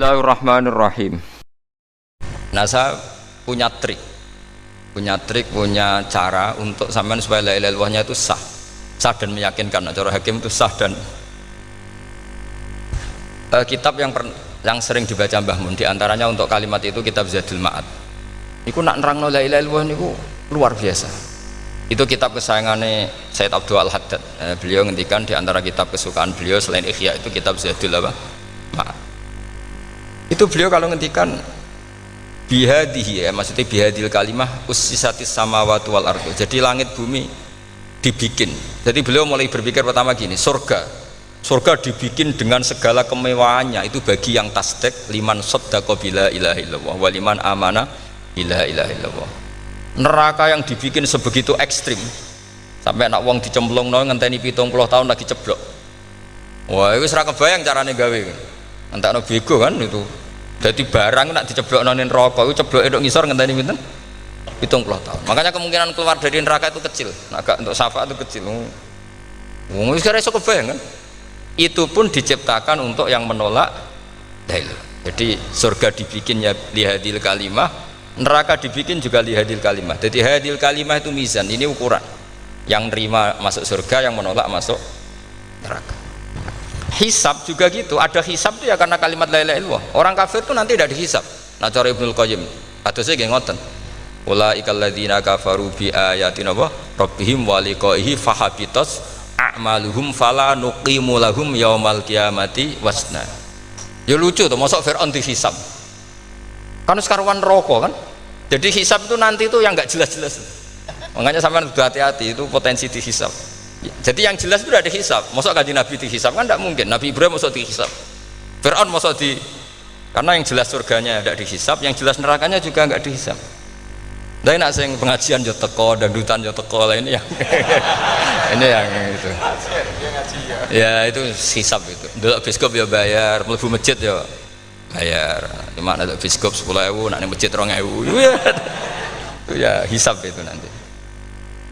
Bismillahirrahmanirrahim. Nah, saya punya trik, punya cara untuk sampean supaya la ilaha illallahnya itu sah dan meyakinkan. Nah, cara hakim itu sah dan kitab yang sering dibaca Mbah Mun diantaranya untuk kalimat itu kitab Zadul Ma'ad. Iku nak nerangno la ilaha illallah niku luar biasa. Itu kitab kesayangannya Sayyid Abdul Al-Haddad. Beliau ngendikan diantara kitab kesukaan beliau selain Ihya itu kitab Zadul Ma'ad. Itu beliau kalau ngendikan bihadihi, maksudnya bihadil kalimah ussisatis samawati wal ardu. Jadi langit bumi dibikin. Jadi beliau mulai berpikir pertama gini, surga dibikin dengan segala kemewahannya itu bagi yang tasdik liman saddaqa bila ilaha illallah wa liman amana bila ilaha illallah. Neraka yang dibikin sebegitu ekstrim sampai anak wong dicemplungno ngenteni 70 tahun lagi ceblok. Wah, itu ora kebayang carane gawe. Entakno bego kan itu. Jadi barang nak diceblokno ning neraka itu cebloke tok ngisor ngenteni pinten? 70 tahun. Makanya kemungkinan keluar dari neraka itu kecil. Nah, agak untuk syafaat itu kecil. Wong wis ora iso kebayang kan? Itu pun diciptakan untuk yang menolak dalil. Jadi surga dibikinnya lihadil kalimah, neraka dibikin juga lihadil kalimah. Jadi hadil kalimah itu mizan, ini ukuran. Yang nerima masuk surga, yang menolak masuk neraka. Hisab juga gitu, ada hisab itu ya karena kalimat la ilaha illallah. Orang kafir itu nanti tidak dihisab. Nah, cara Ibnul Qayyim hadisnya nggih ngoten. Ulaikal ladzina kafaru bi ayatina rabbihim wa liqaihi fahabitas a'maluhum fala nuqimu lahum yaumal qiyamati wasna. Ya lucu tuh, mosok Fir'aun dihisab. Kan sekarang rokok kan. Jadi hisab itu nanti itu yang enggak jelas-jelas. Makanya sampean harus hati-hati, itu potensi dihisab. Jadi yang jelas itu udah dihisab. Mosok kanjeng Nabi dihisab kan enggak mungkin. Nabi Ibrahim mosok dihisab. Fir'aun mosok karena yang jelas surganya tidak dihisab, yang jelas nerakanya juga enggak dihisab. Tapi nak sing pengajian yo teko, dangdutan yo teko lah ini yang ini yang itu. Ya itu hisab itu. Delok biskop yo bayar, mlebu masjid yo bayar. Cuma ada biskop 10.000, nak ning masjid 2.000. Itu ya hisab itu nanti.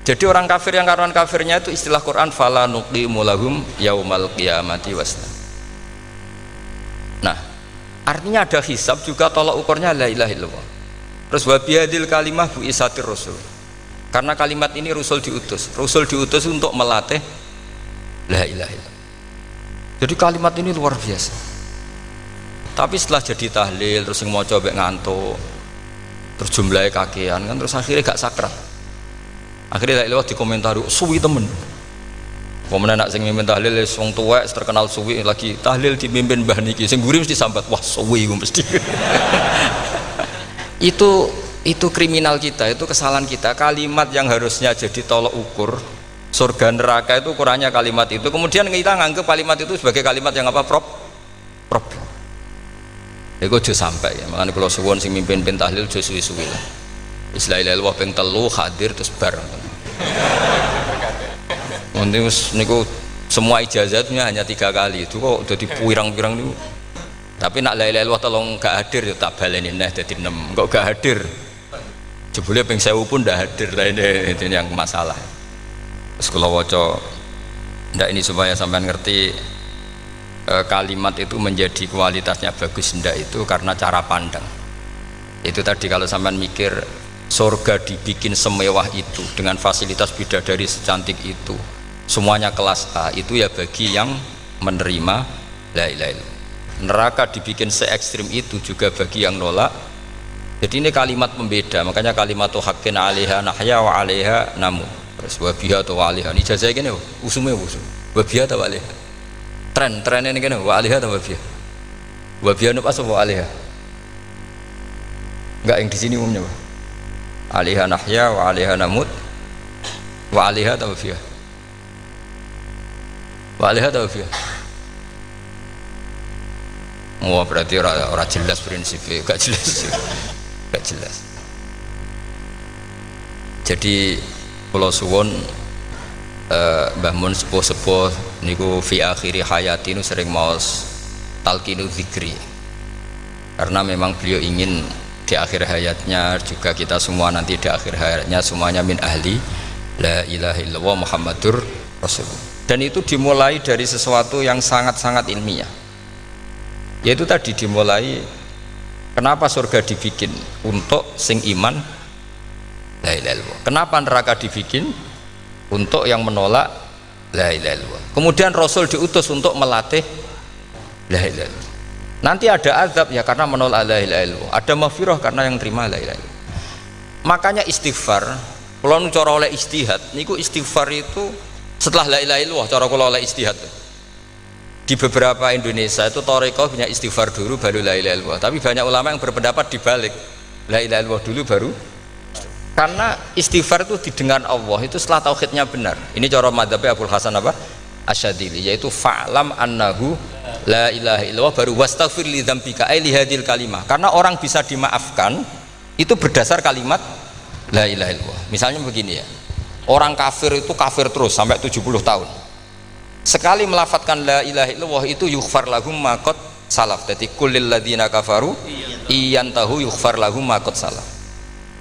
Jadi orang kafir yang karuan kafirnya itu istilah Quran fala nuqimu lahum yaumal qiyamati wasna. Nah, artinya ada hisab juga tolak ukurnya la ilaha illallah. Terus wa bihadil kalimah bu isatir rasul. Karena kalimat ini Rasul diutus untuk melatih la ilaha illallah. Jadi kalimat ini luar biasa. Tapi setelah jadi tahlil terus yang mau coba ngantuk, terus jumlahnya kakean kan, terus akhirnya gak sakral. Akhirnya la ilaha dikomentari suwi temen. Kemudian nak sing mimpin tahlil wong tuwek terkenal suwi lagi tahlil dipimpin mbah niki sing mburi mesti sambat wah suwi mesti. itu kriminal kita, itu kesalahan kita. Kalimat yang harusnya jadi tolok ukur surga neraka itu ukurannya kalimat itu, kemudian kita nganggep kalimat itu sebagai kalimat yang apa problem. Iku aja sampai ya. Makanya kalau suwon sing mimpin tahlil aja suwi-suwi lah. Istilah illallah ping 3 hadir terus bareng. Nanti niku semua ijazatnya hanya 3 kali itu kok udah pirang-pirang niku. Tapi nak la ilaha illallah tolong gak hadir ya tak baleni neh dadi 6. Kok gak hadir? Jebule ping 1000 pun ndak hadir lah, ini yang masalah. Terus kula waca ndak ini supaya sampean ngerti kalimat itu menjadi kualitasnya bagus ndak itu karena cara pandang. Itu tadi kalau sampean mikir surga dibikin semewah itu dengan fasilitas bidadari secantik itu, semuanya kelas A, itu ya bagi yang menerima la ilaha illallah. Neraka dibikin se-ekstrim itu juga bagi yang nolak. Jadi ini kalimat pembeda, makanya kalimat haqqin 'alaiha nahya wa 'alaiha namun. Terus wa biha wa 'alaiha. Ini jazah kene usume usum. Wa biha wa 'alaiha. Tren ini kene wa 'alaiha wa biha. Wa biha apa wa 'alaiha? Enggak yang di sini umumnya, Pak. 'Alaiha nahya wa 'alaiha namut wa 'alaiha wa biha. Wa 'alaiha wa biha. Oh berarti orang jelas prinsipnya, gak jelas. Jadi kalau suwon Mbah Mun sepuh-sepuh niku fi akhiri hayati nu sering maos talqinu zikri. Karena memang beliau ingin di akhir hayatnya juga kita semua nanti di akhir hayatnya semuanya min ahli la ilaha illallah Muhammadur Rasulullah. Dan itu dimulai dari sesuatu yang sangat-sangat ilmiah. Yaitu tadi dimulai, kenapa surga dibikin? Untuk sing iman la ilaha illallah. Kenapa neraka dibikin? Untuk yang menolak la ilaha illallah. Kemudian Rasul diutus untuk melatih la ilaha illallah. Nanti ada azab ya karena menolak la ilaha illallah, ada maghfirah karena yang terima la ilaha illallah. Makanya istighfar, kalau cara oleh istihad niku istighfar itu setelah la ilaha illallah, cara kalau oleh istihad di beberapa Indonesia itu thariqah punya istighfar dulu baru la ilaha illallah, tapi banyak ulama yang berpendapat dibalik, la ilaha illallah dulu baru, karena istighfar itu didengar Allah itu setelah tauhidnya benar. Ini cara madzhabnya Abul Hasan apa? Asyadili, yaitu fa'lam annahu la ilaha illallah baru wastaghfir li dzambika ai li hadil kalimah. Karena orang bisa dimaafkan itu berdasar kalimat la ilaha illallah. Misalnya begini ya, orang kafir itu kafir terus sampai 70 tahun, sekali melafatkan la ilaha illallah itu yughfar lahum ma qad salaf. Jadi kullil ladzina kafaru iyantahu yughfar lahum ma qad salaf.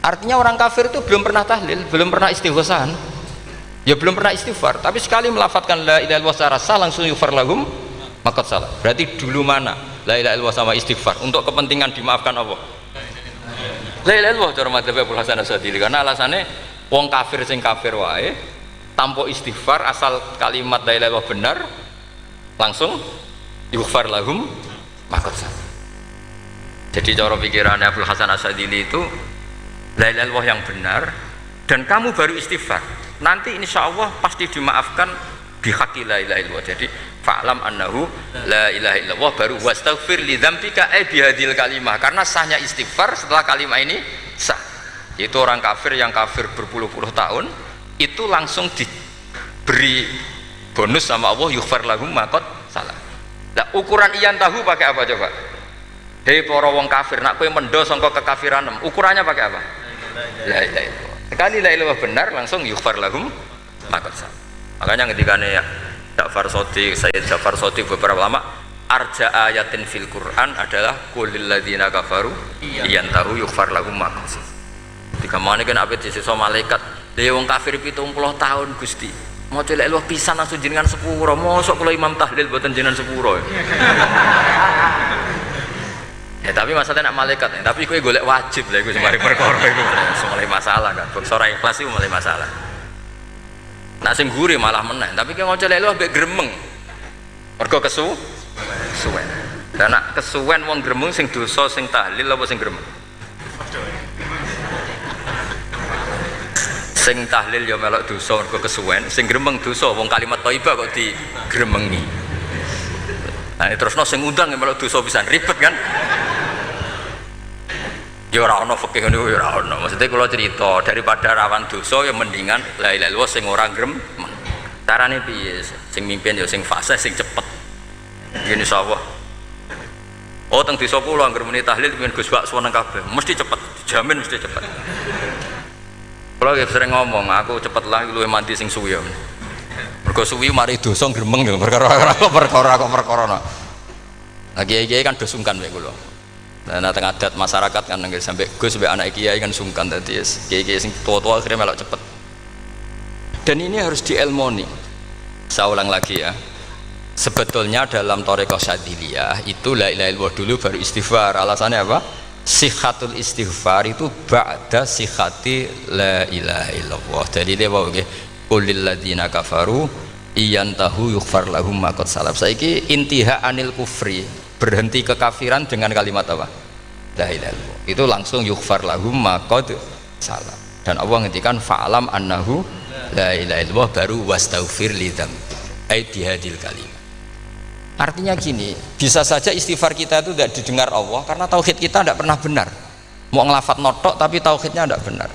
Artinya orang kafir itu belum pernah tahlil, belum pernah istighosah, ya belum pernah istighfar, tapi sekali melafatkan la ilaha illallah secara sah langsung yughfar lahum ma qad salaf. Berarti dulu mana la ilaha illallah sama istighfar untuk kepentingan dimaafkan Allah? La ilaha illallah cara madzhab Abul Hasan Asyadili, karena alasannya wong kafir sing kafir wae tanpa istighfar, asal kalimat la ilaha illallah benar langsung yughfar lahum ma qad salaf. Jadi cara pikirannya Abul Hasan Asyadili itu la ilaha illallah yang benar dan kamu baru istighfar, nanti insya Allah pasti dimaafkan bihaqi la ilaha illallah. Jadi fa'lam annahu la ilaha illallah baru wastaghfir li dzambika ai bihadil kalimah, karena sahnya istighfar setelah kalimat ini sah. Yaitu orang kafir yang kafir berpuluh-puluh tahun itu langsung diberi bonus sama Allah yughfar lahum ma qad salaf. Nah, ukuran iyan tahu pakai apa coba? Hei para wong kafir, nak kowe mendo sangka kekafiran, ukurannya pakai apa? La ilaha illallah. Sekali la ilaha illallah benar langsung yughfar lahum ma qad salaf. Makanya ketika ya Ja'far Shadiq, Sayyid Ja'far Shadiq, beberapa lama arja ayatin fil Quran adalah qulil ladzina kafaru iyantahu yughfar lahum ma qad salaf. Ketika mana kan abet sisa malaikat dia wong kafir 70 tahun Gusti mau celek luah pisan langsung jenengan sepuro, mosok kula imam tahlil boten jenengan sepuro ya tapi masalahnya nak malaikat ya. Tapi kowe golek wajib lah iku semari perkara iku mulai masalah kan bangsa ora ikhlas iku mulai masalah. Nak sing guri malah meneh, tapi kowe ngoco lek luah mbek gremeng mergo kesuwen. Dan nak kesuwen wong gremeng sing dosa sing tahlil apa sing gremeng? Sing tahlil ya melok dosa mergo kesuwen, sing gremeng dosa wong kalimat thayyibah kok digremengi. Nah terusno sing undang ya melok dosa pisan, ribet kan? Ya ora ono fikih ngene ya ora ono. Maksudnya kula cerita daripada rawan dosa ya mendingan la ilaha illallah sing ora gremeng. Carane piye? Sing mimpin ya sing fasih sing cepet. Ngene insyaallah. Oh teng desa kula anggere muni tahlil pengin Gus Bak seneng kabeh, mesti cepet, dijamin mesti cepet. Kalau sering ngomong, aku cepet lah luwih mandi sing suwi. Mergo suwi mari dosa gremeng lho, perkara kok. Nah kiai-kiai kan do sungkan mek kula. Nah teng adat masyarakat kan nggih sampai Gus sampai anak kiai kan sungkan dadi kiai-kiai sing tua-tua akhirnya melok cepet. Dan ini harus dielmoni. Saya ulang lagi ya. Sebetulnya dalam thariqah Syadziliyah itu la ilaha illallah dulu baru istighfar. Alasannya apa? Sikhatul istighfar itu ba'da sikhati la ilaha illallah. Jadi dia bawa ke qulil ladzina kafaru iyantahu yughfar lahum ma qad salaf. Saiki intiha anil kufri, berhenti kekafiran dengan kalimat apa? La ilaha illallah. Itu langsung yughfar lahum ma qad salaf. Dan Allah ngendikan fa'lam annahu la ilaha illallah baru wastaghfir li dzambi ai bihadil kalimah. Artinya gini, bisa saja istighfar kita itu tidak didengar Allah karena tauhid kita tidak pernah benar. Mau ngelafat notok tapi tauhidnya tidak benar.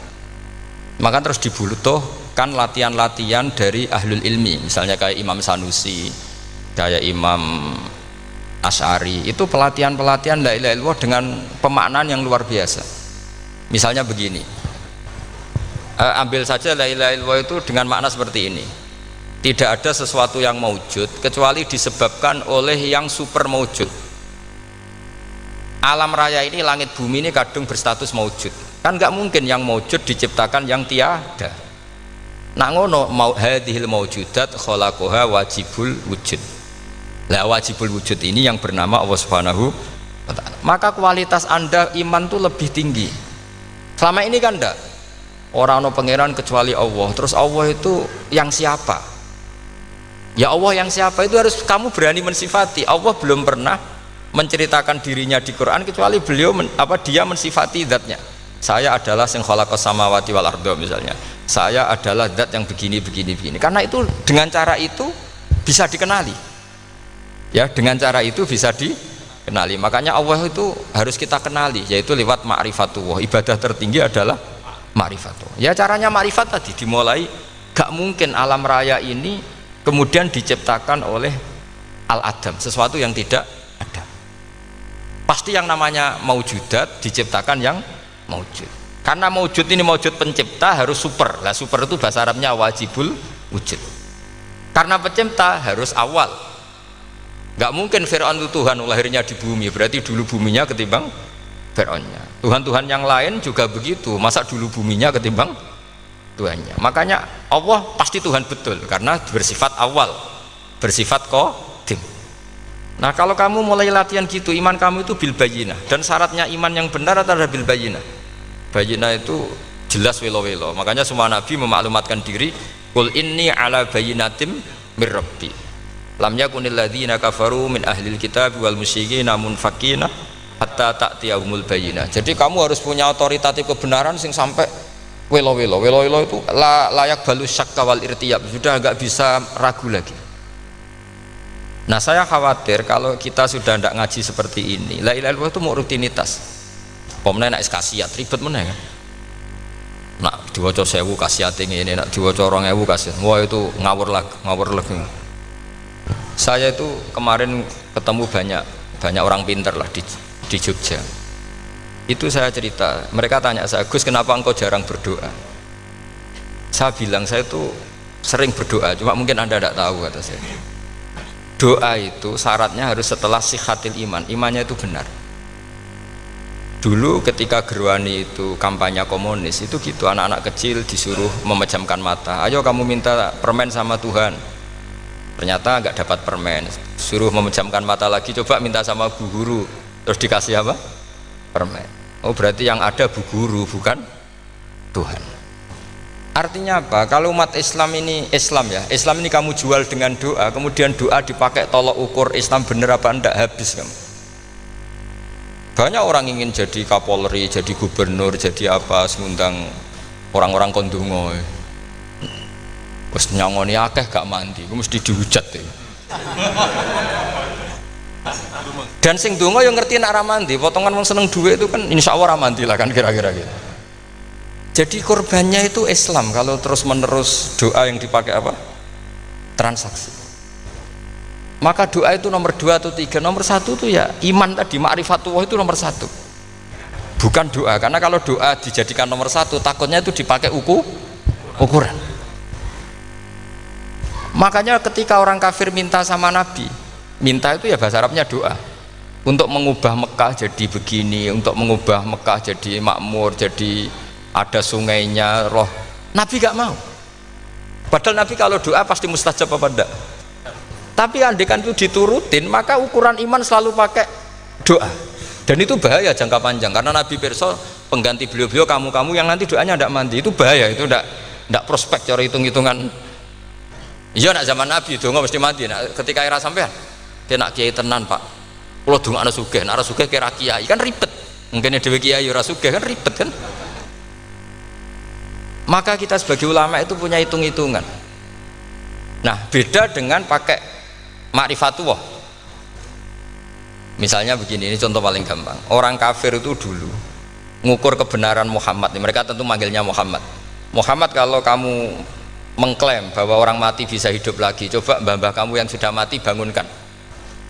Maka terus dibutuhkan latihan-latihan dari ahlul ilmi, misalnya kayak Imam Sanusi, kayak Imam Asy'ari, itu pelatihan-pelatihan la ilaha illallah dengan pemaknaan yang luar biasa. Misalnya begini, ambil saja la ilaha illallah itu dengan makna seperti ini. Tidak ada sesuatu yang maujud kecuali disebabkan oleh yang super maujud. Alam raya ini, langit bumi ini kadung berstatus maujud. Kan nggak mungkin yang maujud diciptakan yang tiada. Nak ngono hadhil maujudat khalaqaha wajibul wujud. Lah wajibul wujud ini yang bernama Allah Subhanahu wa ta'ala. Maka kualitas Anda iman tuh lebih tinggi. Selama ini kan enggak, orang no pangeran kecuali Allah. Terus Allah itu yang siapa? Ya Allah yang siapa itu harus kamu berani mensifati. Allah belum pernah menceritakan dirinya di Quran kecuali beliau dia mensifati zatnya. Saya adalah sing khalaqas samawati wal arda misalnya. Saya adalah zat yang begini. Karena itu dengan cara itu bisa dikenali. Ya, dengan cara itu bisa dikenali. Makanya Allah itu harus kita kenali, yaitu lewat ma'rifatullah. Ibadah tertinggi adalah ma'rifatullah. Ya caranya ma'rifat tadi dimulai, gak mungkin alam raya ini kemudian diciptakan oleh al-adam, sesuatu yang tidak ada. Pasti yang namanya maujudat diciptakan yang maujud. Karena maujud ini maujud pencipta harus super. Lah super itu bahasa Arabnya wajibul wujud. Karena pencipta harus awal. Gak mungkin Fir'aun itu Tuhan lahirnya di bumi, berarti dulu buminya ketimbang Fir'aunnya. Tuhan-Tuhan yang lain juga begitu, masa dulu buminya ketimbang Tuhannya. Makanya Allah pasti Tuhan betul karena bersifat awal, bersifat qadim. Nah kalau kamu mulai latihan gitu, iman kamu itu bil bayyinah. Dan syaratnya iman yang benar adalah bil bayyinah. Bayyinah itu jelas welo-welo. Makanya semua nabi memaklumatkan diri, qul inni ala bayyinatim mir rabbi. Lam yakunil ladzina kafaru min ahlil kitab wal musyrikin munfakina hatta ta'tiyahumul bayyinah. Jadi kamu harus punya otoritatif kebenaran sing sampai welo-welo itu layak balus syakka wal irtiyab, sudah agak bisa ragu lagi. Nah saya khawatir kalau kita sudah tidak ngaji seperti ini, la ilaha illallah itu mau rutinitas. Pemenang nak kasiat ribet meneh kan. Nak diwaca 1000 kasiat ngene, nak diwaca 2000 kasiat. Wah itu ngawur lagi. Saya itu kemarin ketemu banyak orang pinter lah di Jogja. Itu saya cerita, mereka tanya saya, Gus kenapa engkau jarang berdoa? Saya bilang saya itu sering berdoa, cuma mungkin Anda tidak tahu kata saya. Doa itu syaratnya harus setelah sihatil iman, imannya itu benar. Dulu ketika Gerwani itu kampanye komunis itu gitu, anak-anak kecil disuruh memejamkan mata, ayo kamu minta permen sama Tuhan. Ternyata nggak dapat permen, suruh memejamkan mata lagi, coba minta sama bu guru, terus dikasih apa? Permen. Oh berarti yang ada bu guru bukan Tuhan. Artinya apa? Kalau umat Islam ini Islam ini kamu jual dengan doa, kemudian doa dipakai tolok ukur Islam bener apa enggak, habis kamu. Banyak orang ingin jadi Kapolri, jadi gubernur, jadi apa, ngundang orang-orang kondungo. Wes nyangoni akeh gak mandi, ku mesti dihujat ya. Dan sing donga yang ngerti nek ora mandi, potongan wong seneng duit itu kan insyaallah ora mandi lah kan kira-kira gitu. Jadi korbannya itu Islam kalau terus-menerus doa yang dipakai apa? Transaksi. Maka doa itu nomor 2 atau 3, nomor 1 itu ya iman tadi, ma'rifatullah itu nomor 1. Bukan doa, karena kalau doa dijadikan nomor 1 takutnya itu dipakai ukuran. Makanya ketika orang kafir minta sama Nabi, minta itu ya bahasa Arabnya doa, untuk mengubah Mekah jadi begini, untuk mengubah Mekah jadi makmur, jadi ada sungainya, roh. Nabi gak mau. Padahal Nabi kalau doa pasti mustajab apa enggak. Tapi andekan itu diturutin, maka ukuran iman selalu pakai doa. Dan itu bahaya jangka panjang, karena Nabi pirsa pengganti beliau-beliau kamu-kamu yang nanti doanya tidak mandi, itu bahaya, itu tidak prospek cara hitung-hitungan. Iya nak zaman Nabi donga mesti mati. Nak ketika era sampean dia nak kiai tenan Pak, kalau donga ana sugih, nak ora sugih kira kiai kan ribet. Mungkin dhewe kiai ora sugih kan ribet kan. Maka kita sebagai ulama itu punya hitung-hitungan. Nah beda dengan pakai ma'rifatullah. Misalnya begini, ini contoh paling gampang. Orang kafir itu dulu ngukur kebenaran Muhammad, mereka tentu manggilnya Muhammad. Muhammad, kalau kamu mengklaim bahwa orang mati bisa hidup lagi, coba mbah-mbah kamu yang sudah mati bangunkan.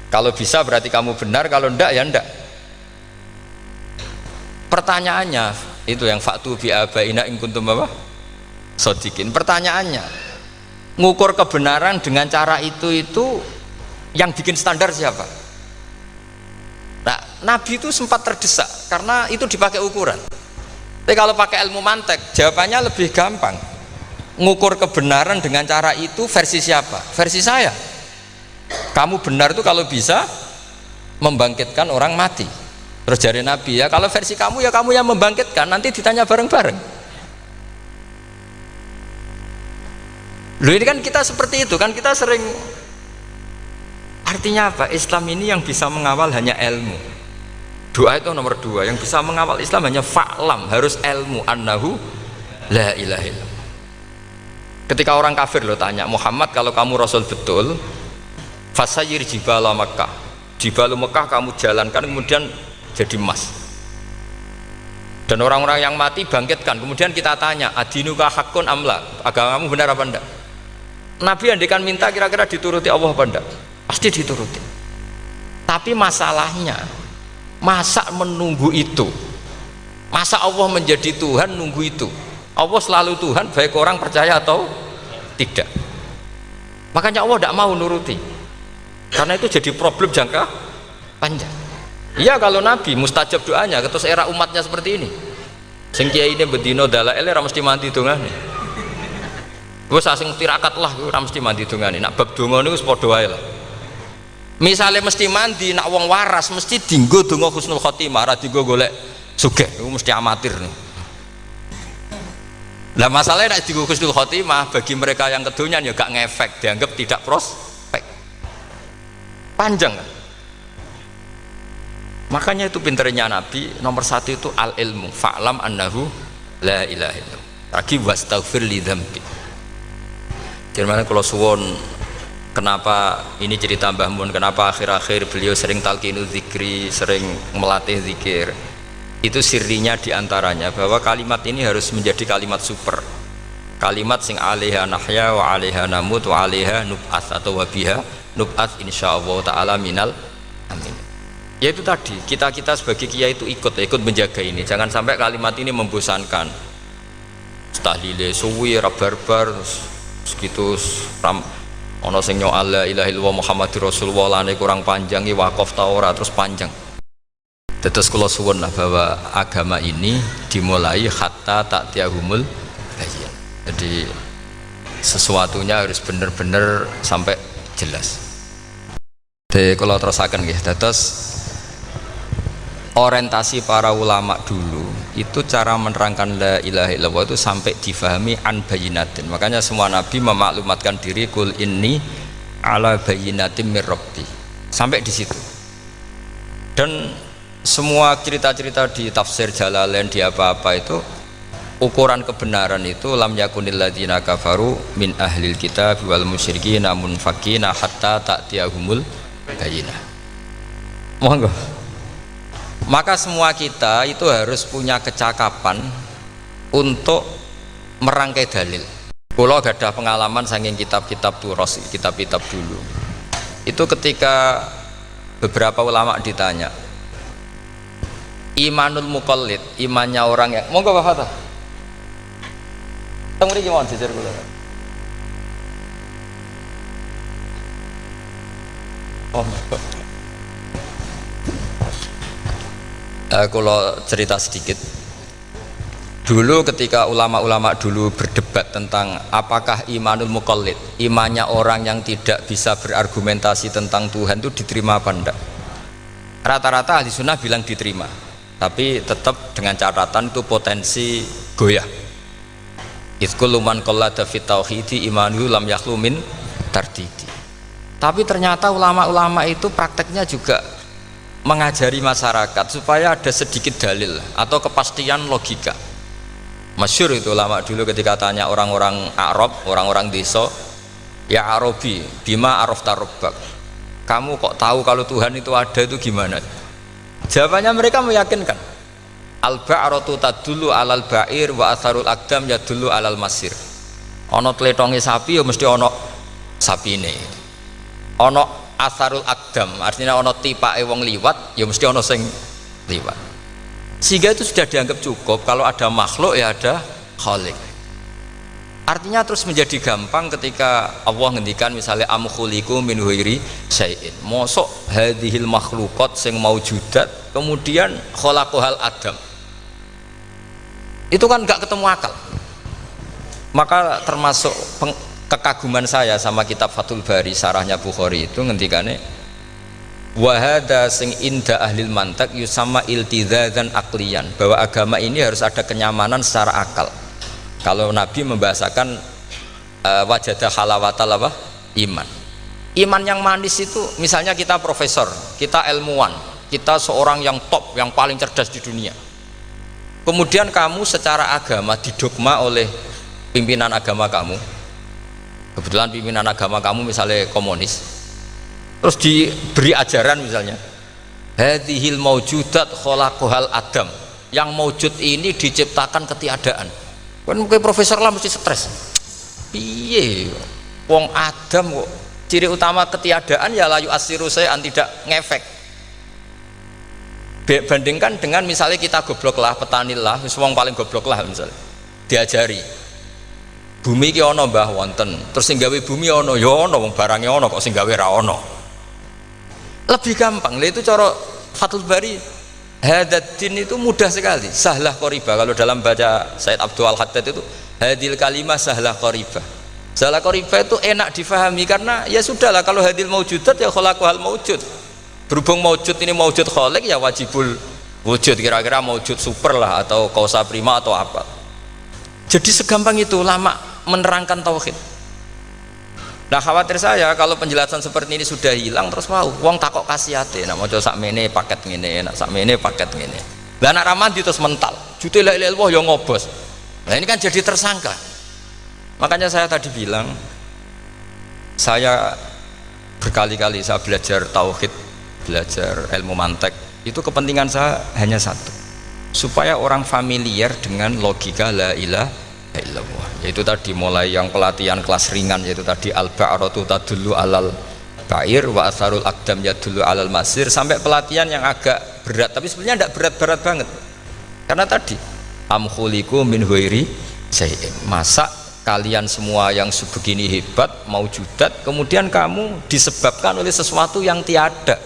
Kalau bisa berarti kamu benar, kalau ndak ya ndak. Pertanyaannya itu yang faktu bi abaina in kuntum apa? Sodikin. Pertanyaannya, ngukur kebenaran dengan cara itu yang bikin standar siapa? Nah, Nabi itu sempat terdesak karena itu dipakai ukuran. Tapi kalau pakai ilmu mantek, jawabannya lebih gampang. Ngukur kebenaran dengan cara itu versi siapa? Versi saya. Kamu benar itu kalau bisa membangkitkan orang mati. Terus jari Nabi, ya kalau versi kamu ya kamu yang membangkitkan, nanti ditanya bareng-bareng. Loh ini kan kita seperti itu kan, kita sering. Artinya apa? Islam ini yang bisa mengawal hanya ilmu. Doa itu nomor 2, yang bisa mengawal Islam hanya fa'lam, harus ilmu annahu la ilaha illallah. Ketika orang kafir lo tanya, Muhammad kalau kamu Rasul betul, fasayir jibala Makkah, jibalu Mekah kamu jalankan kemudian jadi emas, dan orang-orang yang mati bangkitkan, kemudian kita tanya adinuka hakun amla, agamamu benar apa enggak? Nabi andikan minta kira-kira dituruti Allah apa enggak? Pasti dituruti. Tapi masalahnya, masa menunggu itu? Masa Allah menjadi Tuhan nunggu itu? Allah selalu Tuhan baik orang percaya atau tidak. Makanya Allah tidak mau nuruti, karena itu jadi problem jangka panjang. Iya kalau Nabi mustajab doanya, terus era umatnya seperti ini, sing kiai ini bedino dalail ora mesti mandi dongane, wis asing tirakat lah ora mesti mandi dongane, nak bab donga niku wis padha wae lah. Misale mesti mandi, nak wong waras mesti dinggo donga husnul khotimah, ora dinggo golek sugih, iku mesti amatir nih. Lah masalahnya nek dinggo husnul khotimah bagi mereka yang kedonyan ya gak ngefek, dianggap tidak prospek. Panjang kan? Makanya itu pinternya Nabi nomor 1 itu al ilmu fa'lam annahu la ilaha illallah lagi wastaghfir li dzambi. Gimana kalau suwon, kenapa ini cerita Mbah Mun, kenapa akhir-akhir beliau sering talqinu zikri, sering melatih zikir, itu sirinya diantaranya bahwa kalimat ini harus menjadi kalimat super, kalimat sing alaiha nahya wa alaiha namut wa alaiha nub'ats atau wabiha nub'ats insyaallah ta'ala minal amin. Ya itu tadi, kita sebagai kiai itu ikut menjaga ini, jangan sampai kalimat ini membosankan. Tahlile suwi barbar segitu ram ana sing nyoal la ilaha illallah Muhammadur Rasulullah lane kurang panjang iki wakaf ta ora terus panjang. Terus kula suwun lah bahwa agama ini dimulai hatta ta'tiyahumul bayyin. Jadi sesuatunya harus benar-benar sampai jelas. Jadi kalau terusaken nggih, terus orientasi para ulama dulu itu cara menerangkan la ilaha illallah itu sampai difahami an bayinatin. Makanya semua nabi memaklumatkan diri kul inni ala bayinatin mir rabbi, sampai di situ. Dan semua cerita-cerita di tafsir Jalalain di apa-apa itu ukuran kebenaran itu lam yakunil ladzina kafaru min ahlil kitab wal musyrikin namun fakina hatta ta'tiyahumul bayinah. Monggo. Maka semua kita itu harus punya kecakapan untuk merangkai dalil. Kalau gak ada pengalaman saking kitab-kitab turos, kitab-kitab dulu, itu ketika beberapa ulama ditanya imanul muqallid, imannya orang yang monggo Pak Fatah teng mriki mawon jejer kula. Kalau cerita sedikit dulu ketika ulama-ulama dulu berdebat tentang apakah imanul muqallid, imannya orang yang tidak bisa berargumentasi tentang Tuhan itu diterima apa enggak, rata-rata ahli sunnah bilang diterima, tapi tetap dengan catatan itu potensi goyah. Idzkullu man qallada fit tauhidi imanuhu lam yakhlu min tardidi. Tapi ternyata ulama-ulama itu prakteknya juga mengajari masyarakat supaya ada sedikit dalil atau kepastian logika. Masyhur itu ulama dulu ketika tanya orang-orang Arab, orang-orang desa, ya Arabi, bima arafta rabbak, kamu kok tahu kalau Tuhan itu ada, itu gimana? Jawabannya mereka meyakinkan, al ba'ratu tadullu alal ba'ir wa atharul aqdam yadullu alal masir. Ono tletonge sapi ya mesti ono sapine, ono asarul akdam artinya ono tipake wong liwat ya mesti ono sing liwat, sehingga itu sudah dianggap cukup kalau ada makhluk ya ada khalik. Artinya terus menjadi gampang ketika Allah ngendikan misalnya am khuliqu min ghairi syai'in, mosok hadhil makhluqat sing maujudat kemudian khalaqahal adam, itu kan gak ketemu akal. Maka termasuk kekaguman saya sama kitab Fathul Bari sarahnya Bukhari itu ngendikane wa hadza sing inda ahlil mantak yusama iltidzadzan aqliyan, bahwa agama ini harus ada kenyamanan secara akal. Kalau Nabi membahasakan wajadah halawatal apa? Iman. Iman yang manis itu misalnya kita profesor, kita ilmuwan, kita seorang yang top, yang paling cerdas di dunia. Kemudian kamu secara agama didogma oleh pimpinan agama kamu. Kebetulan pimpinan agama kamu misalnya komunis. Terus diberi ajaran misalnya, hadhil maujudat khalaqahal adam. Yang maujud ini diciptakan ketiadaan. Kan mungkin profesor lah mesti stres. Piye? Wong Adam kok ciri utama ketiadaan ya layu asiru saya tidak ngefek. Bandingkan dengan misalnya kita goblok lah, petani lah, wong paling goblok lah misalnya diajari bumi ki ana mbah wonten, terus sing gawe bumi ana ya ana, wong barangnya ana kok sing gawe ra ana. Lebih gampang. Lah itu cara Fathul Bari hadaddin itu mudah sekali, sahlah qoriba. Kalau dalam baca Said Abdul Haddad itu hadil kalimah sahlah qoriba. Sahlah qoriba itu enak difahami karena ya sudahlah, kalau hadil maujudat ya khalaqahal maujud. Berhubung maujud ini maujud khaliq ya wajibul wujud, kira-kira maujud super lah atau kausa prima atau apa. Jadi segampang itu lama menerangkan tauhid. Nah khawatir saya kalau penjelasan seperti ini sudah hilang, terus mau wong takok kasihate, nak maca sakmene paket ngene, nak sakmene paket ngene. Lah anak ramadi terus mental, jute la ilaha illallah ya ngobos. Nah ini kan jadi tersangka. Makanya saya tadi bilang, saya berkali-kali saya belajar tauhid, belajar ilmu mantek, itu kepentingan saya hanya satu, supaya orang familiar dengan logika la ilaha illallah. Yaitu tadi mulai yang pelatihan kelas ringan, yaitu tadi al-ba'ratu tadullu alal ba'ir wa atharul aqdam yadullu alal masir, sampai pelatihan yang agak berat, tapi sebenarnya tidak berat-berat banget. Karena tadi am khuliqu min ghairi syai'in, masa kalian semua yang sebegini hebat maujudat kemudian kamu disebabkan oleh sesuatu yang tiada.